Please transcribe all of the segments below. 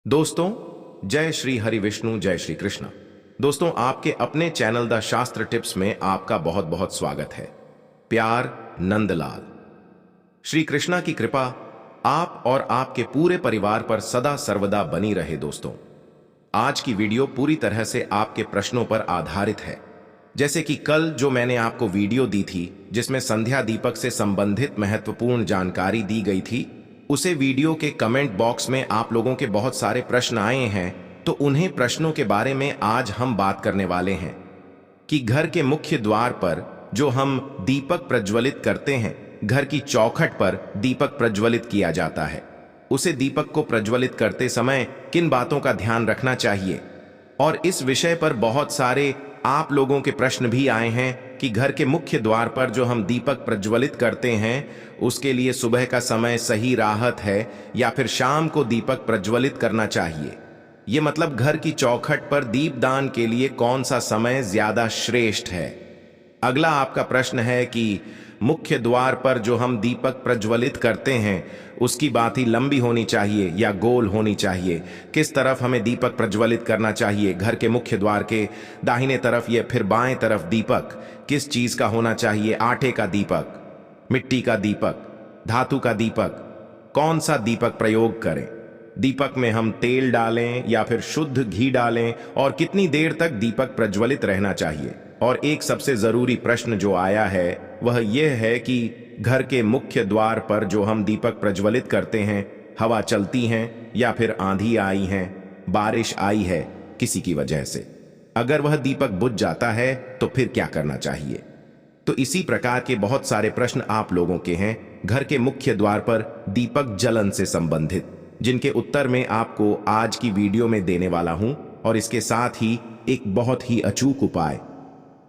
दोस्तों, जय श्री हरि विष्णु, जय श्री कृष्ण। दोस्तों, आपके अपने चैनल द शास्त्र टिप्स में आपका बहुत बहुत स्वागत है। प्यार, नंदलाल। श्री कृष्णा की कृपा आप और आपके पूरे परिवार पर सदा सर्वदा बनी रहे। दोस्तों, आज की वीडियो पूरी तरह से आपके प्रश्नों पर आधारित है। जैसे कि कल जो मैंने आपको वीडियो दी थी जिसमें संध्या दीपक से संबंधित महत्वपूर्ण जानकारी दी गई थी, उसे वीडियो के कमेंट बॉक्स में आप लोगों के बहुत सारे प्रश्न आए हैं, तो उन्हें प्रश्नों के बारे में आज हम बात करने वाले हैं कि घर के मुख्य द्वार पर जो हम दीपक प्रज्वलित करते हैं, घर की चौखट पर दीपक प्रज्वलित किया जाता है, उसे दीपक को प्रज्वलित करते समय किन बातों का ध्यान रखना चाहिए। और इस विषय पर बहुत सारे आप लोगों के प्रश्न भी आए हैं कि घर के मुख्य द्वार पर जो हम दीपक प्रज्वलित करते हैं उसके लिए सुबह का समय सही राहत है या फिर शाम को दीपक प्रज्वलित करना चाहिए। ये मतलब घर की चौखट पर दीपदान के लिए कौन सा समय ज्यादा श्रेष्ठ है। अगला आपका प्रश्न है कि मुख्य द्वार पर जो हम दीपक प्रज्वलित करते हैं उसकी बाती लंबी होनी चाहिए या गोल होनी चाहिए। किस तरफ हमें दीपक प्रज्वलित करना चाहिए, घर के मुख्य द्वार के दाहिने तरफ या फिर बाएं तरफ दीपक किस चीज का होना चाहिए, आटे का दीपक, मिट्टी का दीपक, धातु का दीपक, कौन सा दीपक प्रयोग करें, दीपक में हम तेल डालें या फिर शुद्ध घी डालें, और कितनी देर तक दीपक प्रज्वलित रहना चाहिए। और एक सबसे जरूरी प्रश्न जो आया है वह यह है कि घर के मुख्य द्वार पर जो हम दीपक प्रज्वलित करते हैं, हवा चलती हैं या फिर आंधी आई है, बारिश आई है किसी की वजह से, अगर वह दीपक बुझ जाता है तो फिर क्या करना चाहिए। तो इसी प्रकार के बहुत सारे प्रश्न आप लोगों के हैं घर के मुख्य द्वार पर दीपक जलन से संबंधित, जिनके उत्तर मैं आपको आज की वीडियो में देने वाला हूं। और इसके साथ ही एक बहुत ही अचूक उपाय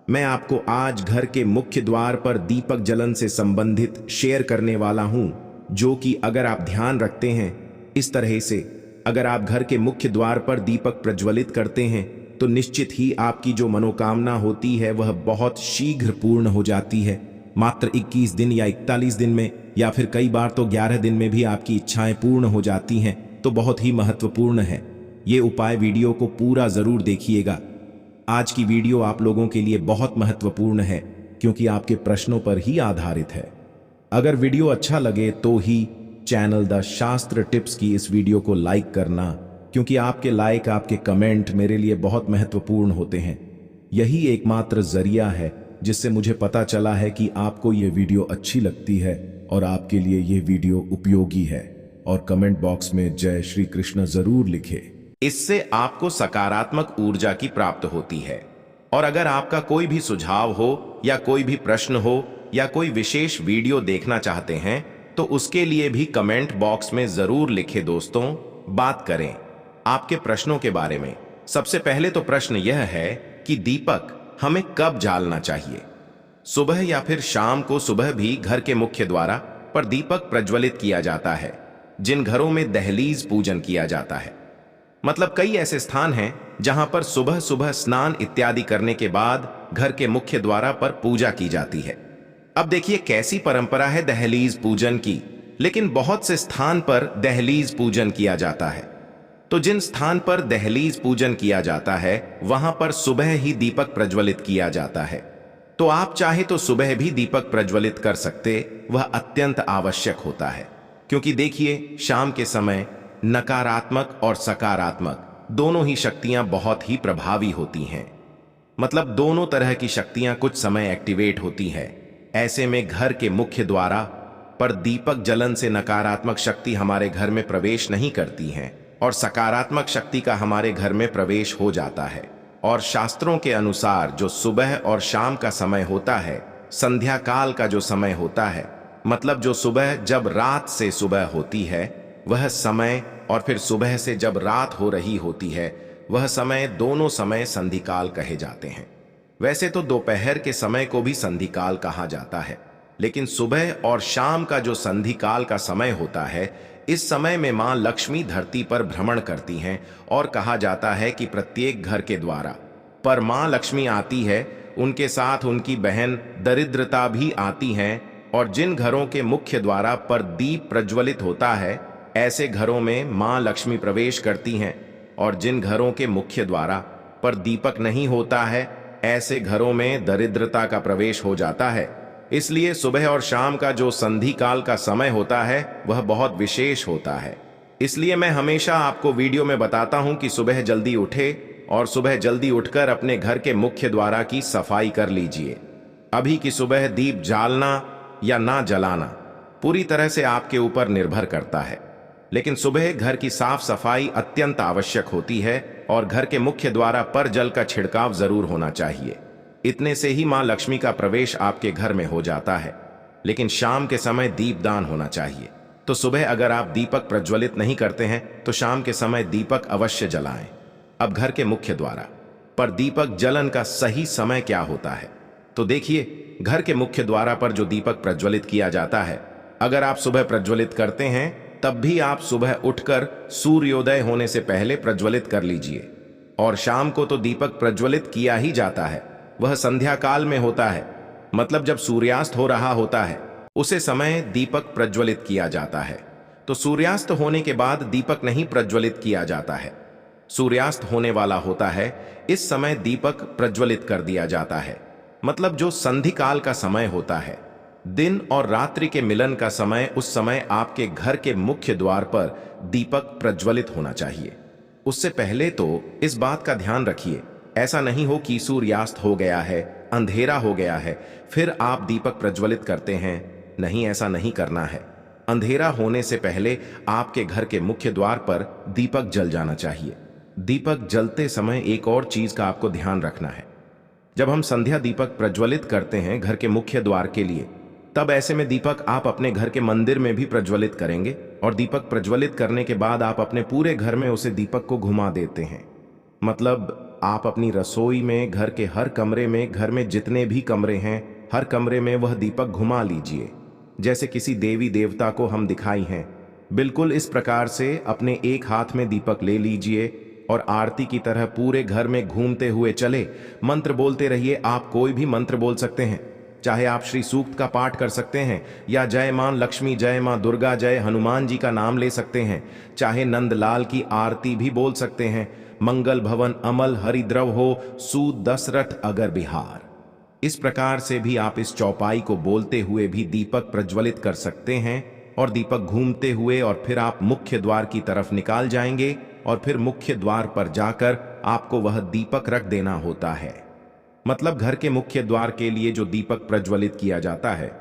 मैं आपको आज घर के मुख्य द्वार पर दीपक जलन से संबंधित शेयर करने वाला हूं, जो कि अगर आप ध्यान रखते हैं इस तरह से, अगर आप घर के मुख्य द्वार पर दीपक प्रज्वलित करते हैं तो निश्चित ही आपकी जो मनोकामना होती है वह बहुत शीघ्र पूर्ण हो जाती है। मात्र 21 दिन या 41 दिन में या फिर कई बार तो 11 दिन में भी आपकी इच्छाएं पूर्ण हो जाती हैं। तो बहुत ही महत्वपूर्ण है ये उपाय। वीडियो को पूरा जरूर देखिएगा। आज की वीडियो आप लोगों के लिए बहुत महत्वपूर्ण है क्योंकि आपके प्रश्नों पर ही आधारित है। अगर वीडियो अच्छा लगे तो ही चैनल द शास्त्र टिप्स की इस वीडियो को लाइक करना, क्योंकि आपके लाइक, आपके कमेंट मेरे लिए बहुत महत्वपूर्ण होते हैं। यही एकमात्र जरिया है जिससे मुझे पता चला है कि आपको ये वीडियो अच्छी लगती है और आपके लिए ये वीडियो उपयोगी है। और कमेंट बॉक्स में जय श्री कृष्ण जरूर लिखे। इससे आपको सकारात्मक ऊर्जा की प्राप्त होती है। और अगर आपका कोई भी सुझाव हो या कोई भी प्रश्न हो या कोई विशेष वीडियो देखना चाहते हैं तो उसके लिए भी कमेंट बॉक्स में जरूर लिखें। दोस्तों, बात करें आपके प्रश्नों के बारे में। सबसे पहले तो प्रश्न यह है कि दीपक हमें कब जालना चाहिए, सुबह या फिर शाम को। सुबह भी घर के मुख्य द्वार पर दीपक प्रज्वलित किया जाता है। जिन घरों में दहलीज पूजन किया जाता है, मतलब कई ऐसे स्थान हैं जहां पर सुबह सुबह स्नान इत्यादि करने के बाद घर के मुख्य द्वार पर पूजा की जाती है। अब देखिए कैसी परंपरा है दहलीज पूजन की, लेकिन बहुत से स्थान पर दहलीज पूजन किया जाता है। तो जिन स्थान पर दहलीज पूजन किया जाता है वहां पर सुबह ही दीपक प्रज्वलित किया जाता है। तो आप चाहे तो सुबह भी दीपक प्रज्वलित कर सकते, वह अत्यंत आवश्यक होता है। क्योंकि देखिए शाम के समय नकारात्मक और सकारात्मक दोनों ही शक्तियां बहुत ही प्रभावी होती हैं। मतलब दोनों तरह की शक्तियां कुछ समय एक्टिवेट होती हैं। ऐसे में घर के मुख्य द्वार पर दीपक जलन से नकारात्मक शक्ति हमारे घर में प्रवेश नहीं करती हैं और सकारात्मक शक्ति का हमारे घर में प्रवेश हो जाता है। और शास्त्रों के अनुसार जो सुबह और शाम का समय होता है, संध्या काल का जो समय होता है, मतलब जो सुबह जब रात से सुबह होती है वह समय, और फिर सुबह से जब रात हो रही होती है वह समय, दोनों समय संधिकाल कहे जाते हैं। वैसे तो दोपहर के समय को भी संधिकाल कहा जाता है, लेकिन सुबह और शाम का जो संधिकाल का समय होता है, इस समय में मां लक्ष्मी धरती पर भ्रमण करती हैं। और कहा जाता है कि प्रत्येक घर के द्वारा पर मां लक्ष्मी आती है, उनके साथ उनकी बहन दरिद्रता भी आती हैं। और जिन घरों के मुख्य द्वार पर दीप प्रज्वलित होता है ऐसे घरों में मां लक्ष्मी प्रवेश करती हैं। और जिन घरों के मुख्य द्वारा पर दीपक नहीं होता है, ऐसे घरों में दरिद्रता का प्रवेश हो जाता है। इसलिए सुबह और शाम का जो संधि काल का समय होता है वह बहुत विशेष होता है। इसलिए मैं हमेशा आपको वीडियो में बताता हूं कि सुबह जल्दी उठे और सुबह जल्दी उठकर अपने घर के मुख्य द्वारा की सफाई कर लीजिए। अभी की सुबह दीप जालना या ना जलाना पूरी तरह से आपके ऊपर निर्भर करता है, लेकिन सुबह घर की साफ सफाई अत्यंत आवश्यक होती है और घर के मुख्य द्वारा पर जल का छिड़काव जरूर होना चाहिए। इतने से ही मां लक्ष्मी का प्रवेश आपके घर में हो जाता है। लेकिन शाम के समय दीपदान होना चाहिए। तो सुबह अगर आप दीपक प्रज्वलित नहीं करते हैं तो शाम के समय दीपक अवश्य जलाएं। अब घर के मुख्य द्वारा पर दीपक जलन का सही समय क्या होता है, तो देखिए, घर के मुख्य द्वारा पर जो दीपक प्रज्वलित किया जाता है, अगर आप सुबह प्रज्वलित करते हैं तब भी आप सुबह उठकर सूर्योदय होने से पहले प्रज्वलित कर लीजिए। और शाम को तो दीपक प्रज्वलित किया ही जाता है, वह संध्या काल में होता है, मतलब जब सूर्यास्त हो रहा होता है उसे समय दीपक प्रज्वलित किया जाता है। तो सूर्यास्त होने के बाद दीपक नहीं प्रज्वलित किया जाता है। सूर्यास्त होने वाला होता है, इस समय दीपक प्रज्वलित कर दिया जाता है। मतलब जो संधि काल का समय होता है, दिन और रात्रि के मिलन का समय, उस समय आपके घर के मुख्य द्वार पर दीपक प्रज्वलित होना चाहिए। उससे पहले तो इस बात का ध्यान रखिए, ऐसा नहीं हो कि सूर्यास्त हो गया है, अंधेरा हो गया है, फिर आप दीपक प्रज्वलित करते हैं। नहीं, ऐसा नहीं करना है। अंधेरा होने से पहले आपके घर के मुख्य द्वार पर दीपक जल जाना चाहिए। दीपक जलते समय एक और चीज का आपको ध्यान रखना है। जब हम संध्या दीपक प्रज्वलित करते हैं घर के मुख्य द्वार के लिए, तब ऐसे में दीपक आप अपने घर के मंदिर में भी प्रज्वलित करेंगे और दीपक प्रज्वलित करने के बाद आप अपने पूरे घर में उसे दीपक को घुमा देते हैं। मतलब आप अपनी रसोई में, घर के हर कमरे में, घर में जितने भी कमरे हैं, हर कमरे में वह दीपक घुमा लीजिए, जैसे किसी देवी देवता को हम दिखाई हैं। बिल्कुल इस प्रकार से अपने एक हाथ में दीपक ले लीजिए और आरती की तरह पूरे घर में घूमते हुए चले। मंत्र बोलते रहिए। आप कोई भी मंत्र बोल सकते हैं, चाहे आप श्री सूक्त का पाठ कर सकते हैं या जय मां लक्ष्मी, जय मां दुर्गा, जय हनुमान जी का नाम ले सकते हैं, चाहे नंदलाल की आरती भी बोल सकते हैं। मंगल भवन अमल हरिद्रव हो, सूद दशरथ अगर बिहार। इस प्रकार से भी आप इस चौपाई को बोलते हुए भी दीपक प्रज्वलित कर सकते हैं और दीपक घूमते हुए और फिर आप मुख्य द्वार की तरफ निकाल जाएंगे और फिर मुख्य द्वार पर जाकर आपको वह दीपक रख देना होता है। मतलब घर के मुख्य द्वार के लिए जो दीपक प्रज्वलित किया जाता है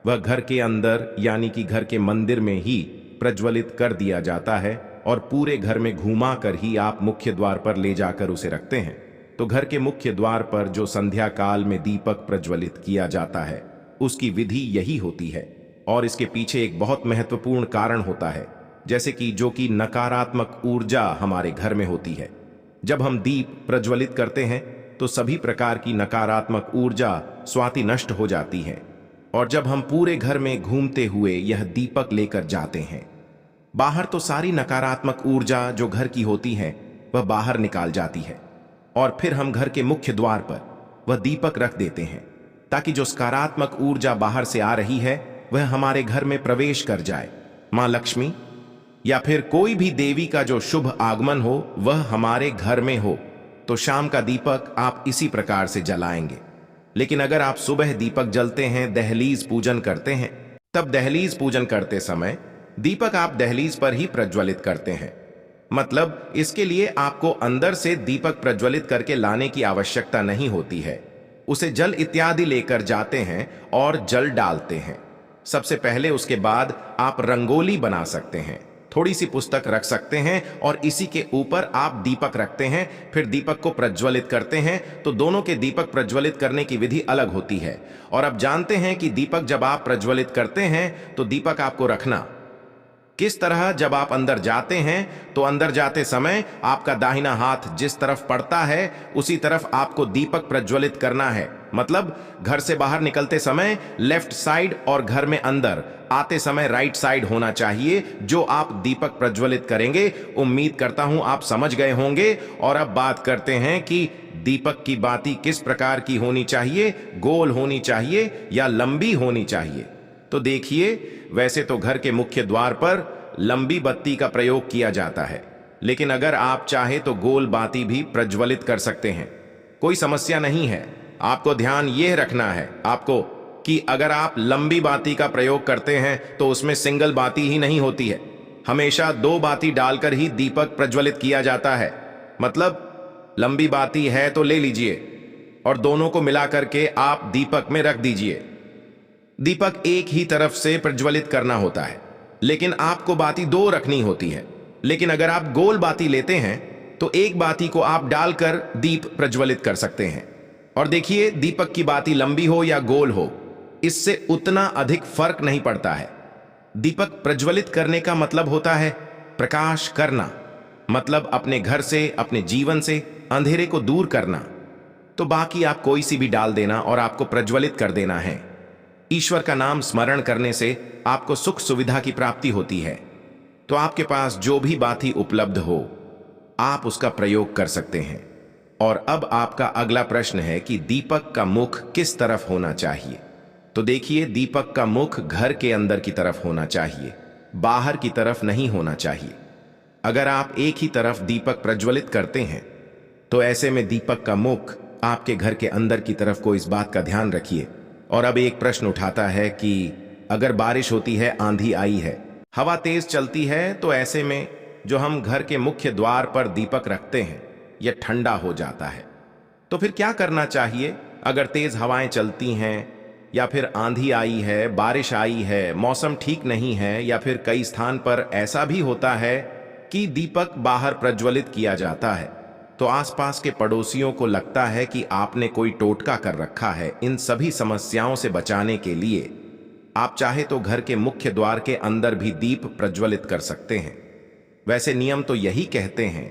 वह घर के अंदर यानी कि घर के मंदिर में ही प्रज्वलित कर दिया जाता है और पूरे घर में घुमा कर ही आप मुख्य द्वार पर ले जाकर उसे रखते हैं। तो घर के मुख्य द्वार पर जो संध्या काल में दीपक प्रज्वलित किया जाता है उसकी विधि यही होती है और इसके पीछे एक बहुत महत्वपूर्ण कारण होता है, जैसे कि जो कि नकारात्मक ऊर्जा हमारे घर में होती है। जब हम दीप प्रज्वलित करते हैं तो सभी प्रकार की नकारात्मक ऊर्जा स्वाति नष्ट हो जाती है और जब हम पूरे घर में घूमते हुए यह दीपक लेकर जाते हैं, बाहर तो सारी नकारात्मक ऊर्जा जो घर की होती है वह बाहर निकाल जाती है और फिर हम घर के मुख्य द्वार पर वह दीपक रख देते हैं ताकि जो सकारात्मक ऊर्जा बाहर से आ रही है वह हमारे घर में प्रवेश कर जाए। मां लक्ष्मी या फिर कोई भी देवी का जो शुभ आगमन हो वह हमारे घर में हो। तो शाम का दीपक आप इसी प्रकार से जलाएंगे। लेकिन अगर आप सुबह दीपक जलते हैं, दहलीज पूजन करते हैं, तब दहलीज पूजन करते समय दीपक आप दहलीज पर ही प्रज्वलित करते हैं। मतलब इसके लिए आपको अंदर से दीपक प्रज्वलित करके लाने की आवश्यकता नहीं होती है। उसे जल इत्यादि लेकर जाते हैं और जल डालते हैं। सबसे पहले उसके बाद आप रंगोली बना सकते हैं, थोड़ी सी पुस्तक रख सकते हैं और इसी के ऊपर आप दीपक रखते हैं, फिर दीपक को प्रज्वलित करते हैं। तो दोनों के दीपक प्रज्वलित करने की विधि अलग होती है। और अब जानते हैं कि दीपक जब आप प्रज्वलित करते हैं तो दीपक आपको रखना किस तरह। जब आप अंदर जाते हैं तो अंदर जाते समय आपका दाहिना हाथ जिस तरफ पड़ता है उसी तरफ आपको दीपक प्रज्वलित करना है। मतलब घर से बाहर निकलते समय लेफ्ट साइड और घर में अंदर आते समय राइट साइड होना चाहिए जो आप दीपक प्रज्वलित करेंगे। उम्मीद करता हूं आप समझ गए होंगे। और अब बात करते हैं कि दीपक की बाती किस प्रकार की होनी चाहिए, गोल होनी चाहिए या लंबी होनी चाहिए। तो देखिए, वैसे तो घर के मुख्य द्वार पर लंबी बत्ती का प्रयोग किया जाता है, लेकिन अगर आप चाहे तो गोल बाती भी प्रज्वलित कर सकते हैं। कोई समस्या नहीं है। आपको ध्यान यह रखना है आपको कि अगर आप लंबी बाती का प्रयोग करते हैं तो उसमें सिंगल बाती ही नहीं होती है, हमेशा दो बाती डालकर ही दीपक प्रज्वलित किया जाता है। मतलब लंबी बाती है तो ले लीजिए और दोनों को मिला करके आप दीपक में रख दीजिए। दीपक एक ही तरफ से प्रज्वलित करना होता है, लेकिन आपको बाती दो रखनी होती है। लेकिन अगर आप गोल बाती लेते हैं तो एक बाती को आप डालकर दीप प्रज्वलित कर सकते हैं। और देखिए, दीपक की बाती लंबी हो या गोल हो, इससे उतना अधिक फर्क नहीं पड़ता है। दीपक प्रज्वलित करने का मतलब होता है प्रकाश करना, मतलब अपने घर से, अपने जीवन से अंधेरे को दूर करना। तो बाकी आप कोई सी भी डाल देना और आपको प्रज्वलित कर देना है। ईश्वर का नाम स्मरण करने से आपको सुख सुविधा की प्राप्ति होती है। तो आपके पास जो भी बाती उपलब्ध हो, आप उसका प्रयोग कर सकते हैं। और अब आपका अगला प्रश्न है कि दीपक का मुख किस तरफ होना चाहिए। तो देखिए, दीपक का मुख घर के अंदर की तरफ होना चाहिए, बाहर की तरफ नहीं होना चाहिए। अगर आप एक ही तरफ दीपक प्रज्वलित करते हैं तो ऐसे में दीपक का मुख आपके घर के अंदर की तरफ को, इस बात का ध्यान रखिए। और अब एक प्रश्न उठाता है कि अगर बारिश होती है, आंधी आई है, हवा तेज चलती है, तो ऐसे में जो हम घर के मुख्य द्वार पर दीपक रखते हैं यह ठंडा हो जाता है। तो फिर क्या करना चाहिए? अगर तेज हवाएं चलती हैं या फिर आंधी आई है, बारिश आई है, मौसम ठीक नहीं है, या फिर कई स्थान पर ऐसा भी होता है कि दीपक बाहर प्रज्वलित किया जाता है, तो आसपास के पड़ोसियों को लगता है कि आपने कोई टोटका कर रखा है। इन सभी समस्याओं से बचाने के लिए आप चाहे तो घर के मुख्य द्वार के अंदर भी दीप प्रज्वलित कर सकते हैं। वैसे नियम तो यही कहते हैं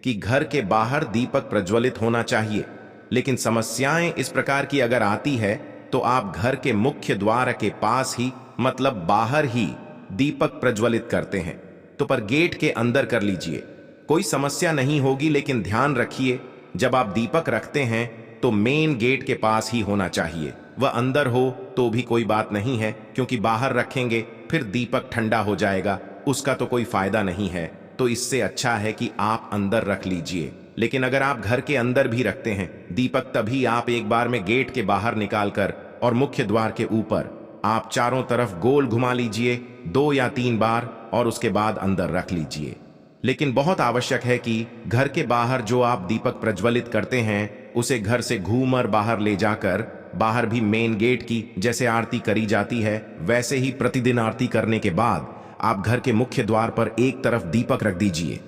कि घर के बाहर दीपक प्रज्वलित होना चाहिए, लेकिन समस्याएं इस प्रकार की अगर आती है तो आप घर के मुख्य द्वार के पास ही, मतलब बाहर ही दीपक प्रज्वलित करते हैं। तो पर गेट के अंदर कर लीजिए, कोई समस्या नहीं होगी। लेकिन ध्यान रखिए, जब आप दीपक रखते हैं तो मेन गेट के पास ही होना चाहिए। वह अंदर हो तो भी कोई बात नहीं है, क्योंकि बाहर रखेंगे फिर दीपक ठंडा हो जाएगा, उसका तो कोई फायदा नहीं है। तो इससे अच्छा है कि आप अंदर रख लीजिए। लेकिन अगर आप घर के अंदर भी रखते हैं दीपक, तभी आप एक बार में गेट के बाहर निकालकर और मुख्य द्वार के ऊपर आप चारों तरफ गोल घुमा लीजिए 2 या 3 बार, और उसके बाद अंदर रख लीजिए। लेकिन बहुत आवश्यक है कि घर के बाहर जो आप दीपक प्रज्वलित करते हैं उसे घर से घूमकर बाहर ले जाकर, बाहर भी मेन गेट की जैसे आरती करी जाती है वैसे ही प्रतिदिन आरती करने के बाद आप घर के मुख्य द्वार पर एक तरफ दीपक रख दीजिए।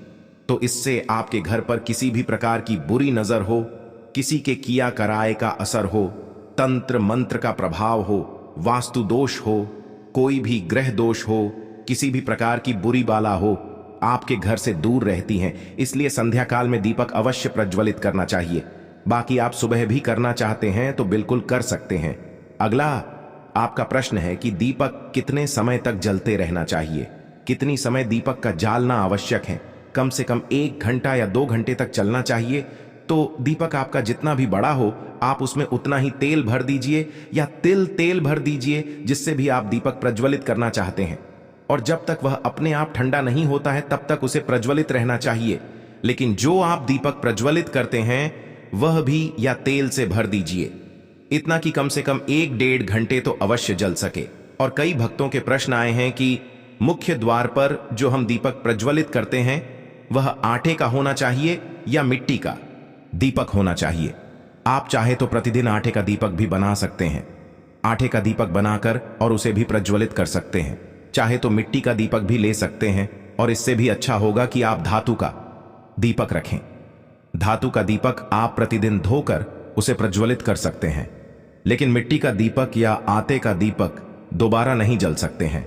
तो इससे आपके घर पर किसी भी प्रकार की बुरी नजर हो, किसी के किया कराए का असर हो, तंत्र मंत्र का प्रभाव हो, वास्तु दोष हो, कोई भी ग्रह दोष हो, किसी भी प्रकार की बुरी बाला हो, आपके घर से दूर रहती हैं। इसलिए संध्या काल में दीपक अवश्य प्रज्वलित करना चाहिए। बाकी आप सुबह भी करना चाहते हैं तो बिल्कुल कर सकते हैं। अगला आपका प्रश्न है कि दीपक कितने समय तक जलते रहना चाहिए, कितनी समय दीपक का जालना आवश्यक है। कम से कम 1 घंटा या 2 घंटे तक चलना चाहिए। तो दीपक आपका जितना भी बड़ा हो, आप उसमें उतना ही तेल भर दीजिए या तेल भर दीजिए जिससे भी आप दीपक प्रज्वलित करना चाहते हैं। और जब तक वह अपने आप ठंडा नहीं होता है तब तक उसे प्रज्वलित रहना चाहिए। लेकिन जो आप दीपक प्रज्वलित करते हैं वह भी या तेल से भर दीजिए, इतना कि कम से कम 1-1.5 घंटे तो अवश्य जल सके। और कई भक्तों के प्रश्न आए हैं कि मुख्य द्वार पर जो हम दीपक प्रज्वलित करते हैं वह आटे का होना चाहिए या मिट्टी का दीपक होना चाहिए। आप चाहे तो प्रतिदिन आटे का दीपक भी बना सकते हैं, आटे का दीपक बनाकर और उसे भी प्रज्वलित कर सकते हैं। चाहे तो मिट्टी का दीपक भी ले सकते हैं, और इससे भी अच्छा होगा कि आप धातु का दीपक रखें। धातु का दीपक आप प्रतिदिन धोकर उसे प्रज्वलित कर सकते हैं, लेकिन मिट्टी का दीपक या आटे का दीपक दोबारा नहीं जल सकते हैं।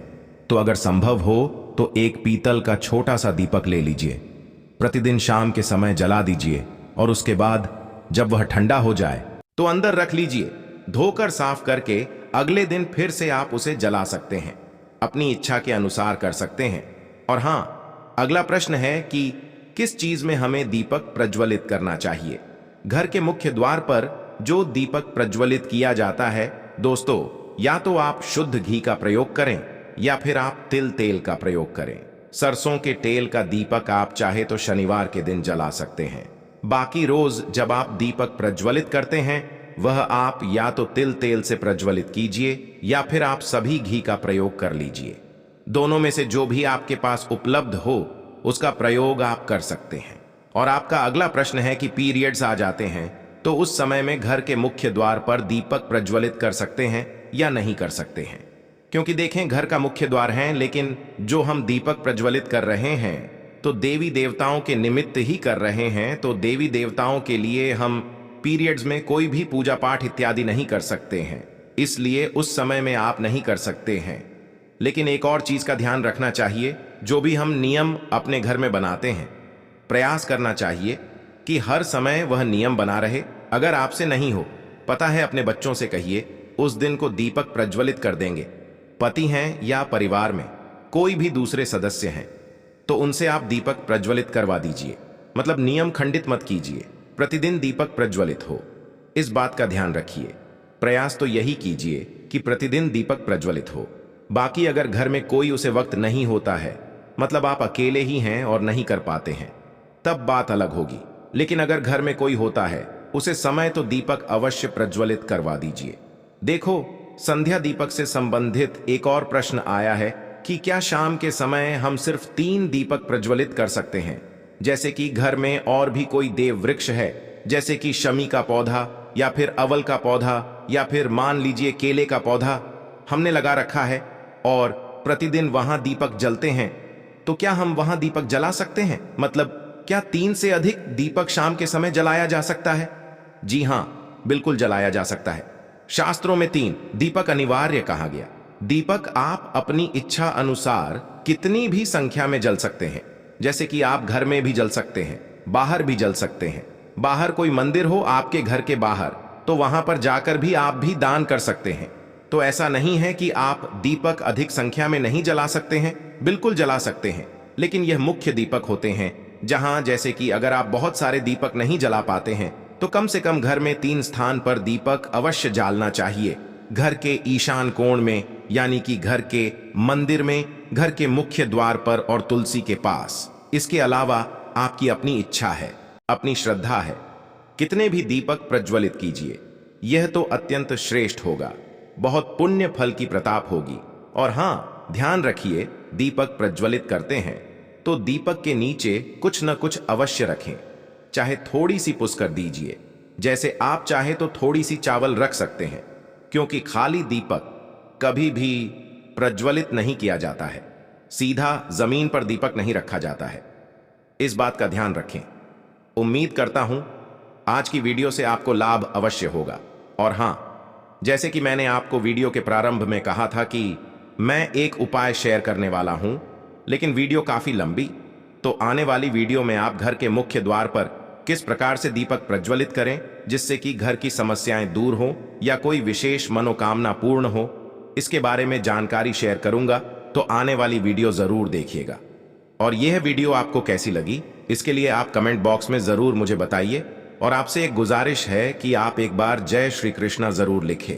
तो अगर संभव हो तो एक पीतल का छोटा सा दीपक ले लीजिए, प्रतिदिन शाम के समय जला दीजिए, और उसके बाद जब वह ठंडा हो जाए तो अंदर रख लीजिए। धोकर साफ करके अगले दिन फिर से आप उसे जला सकते हैं, अपनी इच्छा के अनुसार कर सकते हैं। और हां, अगला प्रश्न है कि किस चीज में हमें दीपक प्रज्वलित करना चाहिए। घर के मुख्य द्वार पर जो दीपक प्रज्वलित किया जाता है दोस्तों, या तो आप शुद्ध घी का प्रयोग करें या फिर आप तिल तेल का प्रयोग करें। सरसों के तेल का दीपक आप चाहे तो शनिवार के दिन जला सकते हैं। बाकी रोज जब आप दीपक प्रज्वलित करते हैं वह आप या तो तिल तेल से प्रज्वलित कीजिए या फिर आप सभी घी का प्रयोग कर लीजिए। दोनों में से जो भी आपके पास उपलब्ध हो उसका प्रयोग आप कर सकते हैं। और आपका अगला प्रश्न है कि पीरियड्स आ जाते हैं तो उस समय में घर के मुख्य द्वार पर दीपक प्रज्वलित कर सकते हैं या नहीं कर सकते हैं। क्योंकि देखें, घर का मुख्य द्वार है, लेकिन जो हम दीपक प्रज्वलित कर रहे हैं तो देवी देवताओं के निमित्त ही कर रहे हैं। तो देवी देवताओं के लिए हम पीरियड्स में कोई भी पूजा पाठ इत्यादि नहीं कर सकते हैं, इसलिए उस समय में आप नहीं कर सकते हैं। लेकिन एक और चीज का ध्यान रखना चाहिए, जो भी हम नियम अपने घर में बनाते हैं प्रयास करना चाहिए कि हर समय वह नियम बना रहे। अगर आपसे नहीं हो पता है, अपने बच्चों से कहिए उस दिन को दीपक प्रज्वलित कर देंगे। पति हैं या परिवार में कोई भी दूसरे सदस्य हैं तो उनसे आप दीपक प्रज्वलित करवा दीजिए। मतलब नियम खंडित मत कीजिए, प्रतिदिन दीपक प्रज्वलित हो, इस बात का ध्यान रखिए। प्रयास तो यही कीजिए कि प्रतिदिन दीपक प्रज्वलित हो। बाकी अगर घर में कोई उसे वक्त नहीं होता है, मतलब आप अकेले ही हैं और नहीं कर पाते हैं, तब बात अलग होगी। लेकिन अगर घर में कोई होता है उसे समय तो दीपक अवश्य प्रज्वलित करवा दीजिए। देखो, संध्या दीपक से संबंधित एक और प्रश्न आया है कि क्या शाम के समय हम सिर्फ 3 दीपक प्रज्वलित कर सकते हैं? जैसे कि घर में और भी कोई देव वृक्ष है, जैसे कि शमी का पौधा या फिर अवल का पौधा या फिर मान लीजिए केले का पौधा हमने लगा रखा है और प्रतिदिन वहां दीपक जलते हैं, तो क्या हम वहां दीपक जला सकते हैं? मतलब क्या 3 से अधिक दीपक शाम के समय जलाया जा सकता है? जी हां, बिल्कुल जलाया जा सकता है। शास्त्रों में 3 दीपक अनिवार्य कहा गया। दीपक आप अपनी इच्छा अनुसार कितनी भी संख्या में जल सकते हैं। जैसे कि आप घर में भी जल सकते हैं, बाहर भी जल सकते हैं। बाहर कोई मंदिर हो आपके घर के बाहर, तो वहां पर जाकर भी आप भी दान कर सकते हैं। तो ऐसा नहीं है कि आप दीपक अधिक संख्या में नहीं जला सकते हैं, बिल्कुल जला सकते हैं। लेकिन यह मुख्य दीपक होते हैं, जहां जैसे कि अगर आप बहुत सारे दीपक नहीं जला पाते हैं तो कम से कम घर में 3 स्थान पर दीपक अवश्य जालना चाहिए। घर के ईशान कोण में, यानी कि घर के मंदिर में, घर के मुख्य द्वार पर और तुलसी के पास। इसके अलावा आपकी अपनी इच्छा है, अपनी श्रद्धा है, कितने भी दीपक प्रज्वलित कीजिए। यह तो अत्यंत श्रेष्ठ होगा, बहुत पुण्य फल की प्रताप होगी। और हां, ध्यान रखिए, दीपक प्रज्वलित करते हैं तो दीपक के नीचे कुछ न कुछ अवश्य रखें। चाहे थोड़ी सी पुस्कर दीजिए, जैसे आप चाहे तो थोड़ी सी चावल रख सकते हैं, क्योंकि खाली दीपक कभी भी प्रज्वलित नहीं किया जाता है। सीधा जमीन पर दीपक नहीं रखा जाता है, इस बात का ध्यान रखें। उम्मीद करता हूं आज की वीडियो से आपको लाभ अवश्य होगा। और हां, जैसे कि मैंने आपको वीडियो के प्रारंभ में कहा था कि मैं एक उपाय शेयर करने वाला हूं, लेकिन वीडियो काफी लंबी, तो आने वाली वीडियो में आप घर के मुख्य द्वार पर किस प्रकार से दीपक प्रज्वलित करें जिससे कि घर की समस्याएं दूर हो या कोई विशेष मनोकामना पूर्ण हो, इसके बारे में जानकारी शेयर करूंगा। तो आने वाली वीडियो जरूर देखिएगा। और यह वीडियो आपको कैसी लगी इसके लिए आप कमेंट बॉक्स में जरूर मुझे बताइए। और आपसे एक गुजारिश है कि आप एक बार जय श्री कृष्णा जरूर लिखें।